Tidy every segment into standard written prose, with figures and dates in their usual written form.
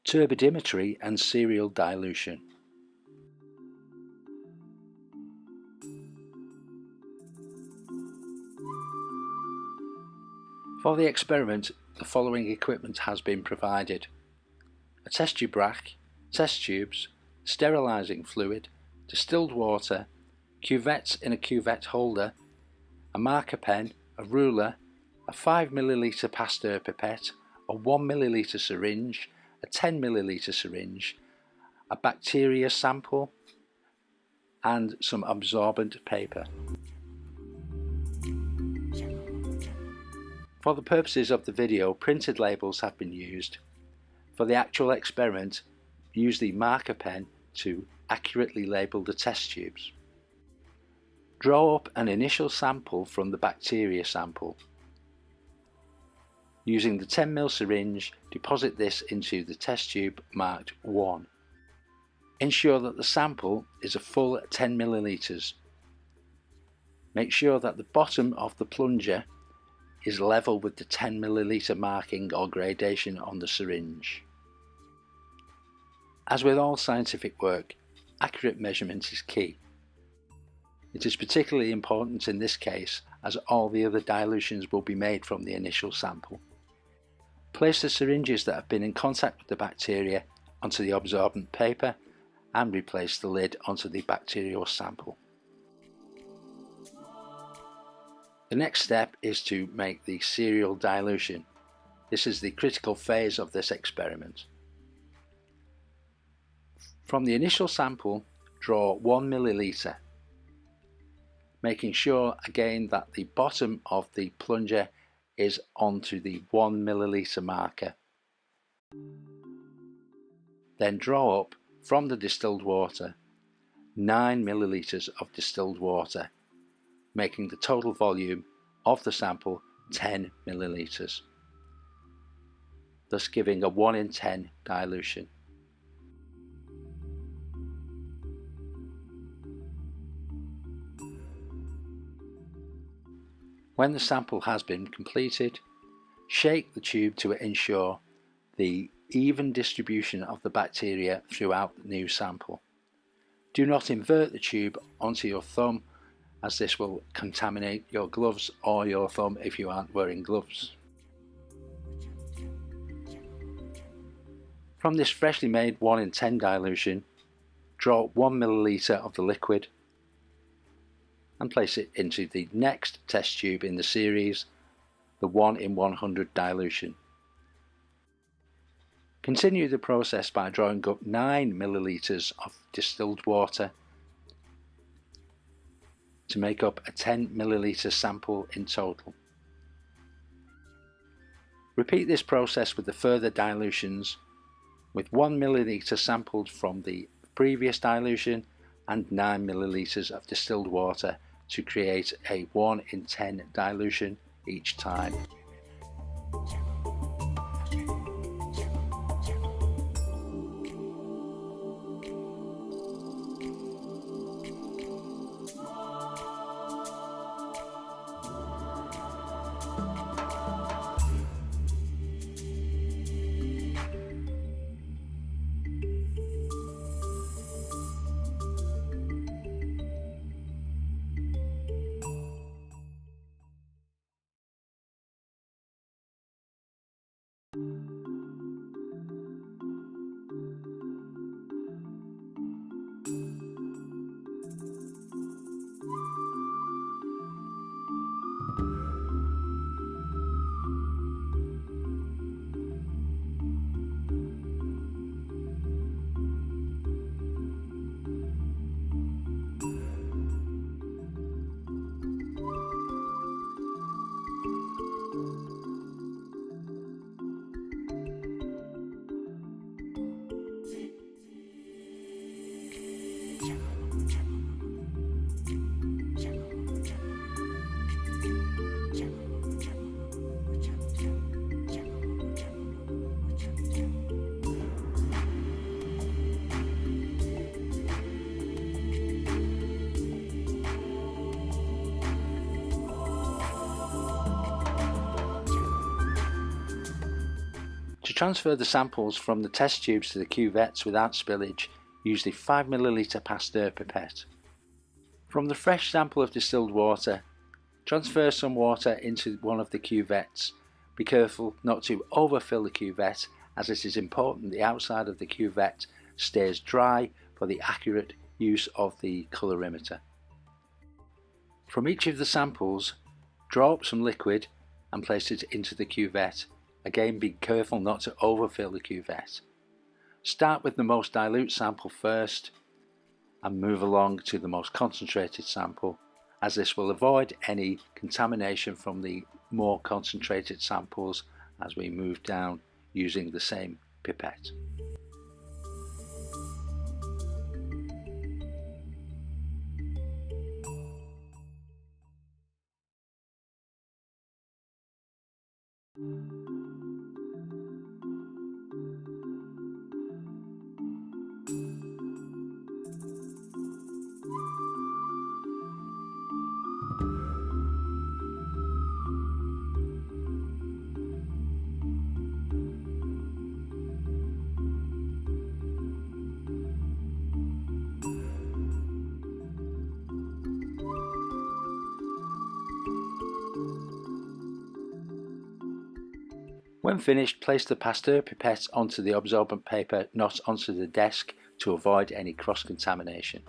Turbidimetry and Serial Dilution. For the experiment, the following equipment has been provided: a test tube rack, test tubes, sterilising fluid, distilled water, cuvettes in a cuvette holder, a marker pen, a ruler, a 5 ml Pasteur pipette, a 1 ml syringe, a 10 ml syringe, a bacteria sample, and some absorbent paper. For the purposes of the video, printed labels have been used. For the actual experiment, use the marker pen to accurately label the test tubes. Draw up an initial sample from the bacteria sample. Using the 10 ml syringe, deposit this into the test tube marked 1. Ensure that the sample is a full 10 ml. Make sure that the bottom of the plunger is level with the 10 ml marking or gradation on the syringe. As with all scientific work, accurate measurement is key. It is particularly important in this case as all the other dilutions will be made from the initial sample. Place the syringes that have been in contact with the bacteria onto the absorbent paper and replace the lid onto the bacterial sample. The next step is to make the serial dilution. This is the critical phase of this experiment. From the initial sample, draw 1 ml, making sure again that the bottom of the plunger is onto the 1 ml marker. Then draw up from the distilled water 9 ml of distilled water, making the total volume of the sample 10 ml, thus giving a 1 in 10 dilution. When the sample has been completed, shake the tube to ensure the even distribution of the bacteria throughout the new sample. Do not invert the tube onto your thumb, as this will contaminate your gloves or your thumb if you aren't wearing gloves. From this freshly made 1 in 10 dilution, draw 1 ml of the liquid and place it into the next test tube in the series, the 1 in 100 dilution. Continue the process by drawing up 9 ml of distilled water to make up a 10 ml sample in total. Repeat this process with the further dilutions, with 1 ml sampled from the previous dilution and 9 ml of distilled water to create a 1 in 10 dilution each time. transfer the samples from the test tubes to the cuvettes without spillage, use the 5 ml Pasteur pipette. From the fresh sample of distilled water, transfer some water into one of the cuvettes. Be careful not to overfill the cuvette, as it is important the outside of the cuvette stays dry for the accurate use of the colorimeter. From each of the samples, draw up some liquid and place it into the cuvette. Again, be careful not to overfill the cuvette. Start with the most dilute sample first and move along to the most concentrated sample, as this will avoid any contamination from the more concentrated samples as we move down using the same pipette. When finished, place the Pasteur pipette onto the absorbent paper, not onto the desk, to avoid any cross-contamination.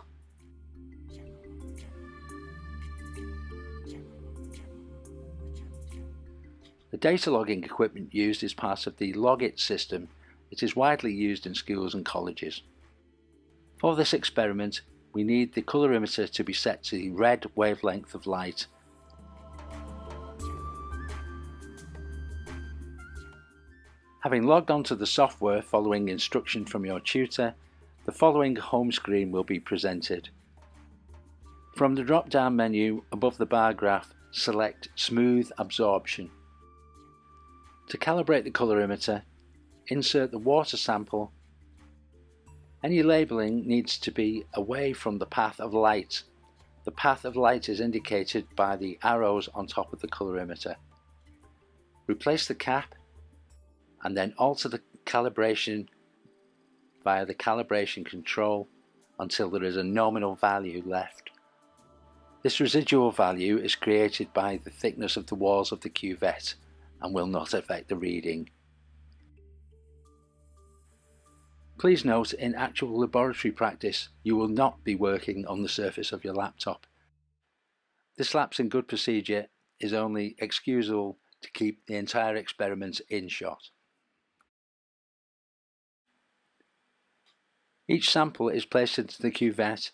The data logging equipment used is part of the Logit system. It is widely used in schools and colleges. For this experiment, we need the colorimeter to be set to the red wavelength of light. Having logged onto the software following instruction from your tutor, the following home screen will be presented. From the drop-down menu above the bar graph, select Smooth Absorption. To calibrate the colorimeter, insert the water sample. Any labelling needs to be away from the path of light. The path of light is indicated by the arrows on top of the colorimeter. Replace the cap and then alter the calibration via the calibration control until there is a nominal value left. This residual value is created by the thickness of the walls of the cuvette and will not affect the reading. Please note, in actual laboratory practice, you will not be working on the surface of your laptop. This lapse in good procedure is only excusable to keep the entire experiment in shot. Each sample is placed into the cuvette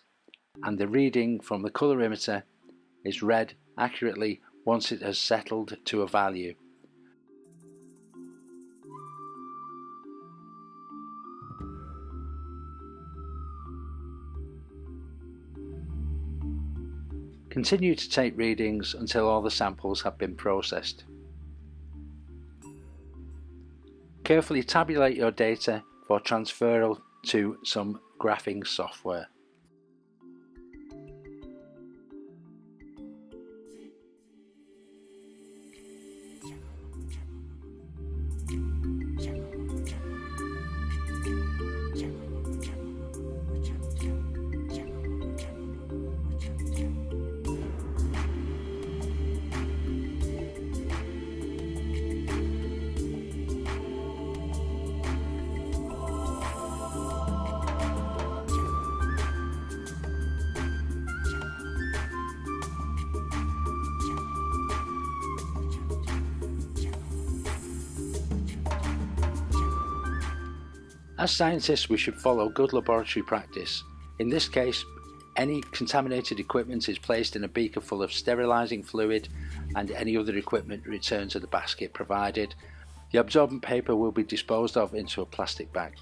and the reading from the colorimeter is read accurately once it has settled to a value. Continue to take readings until all the samples have been processed. Carefully tabulate your data for transferal to some graphing software. As scientists, we should follow good laboratory practice. In this case, any contaminated equipment is placed in a beaker full of sterilising fluid and any other equipment returned to the basket provided. The absorbent paper will be disposed of into a plastic bag.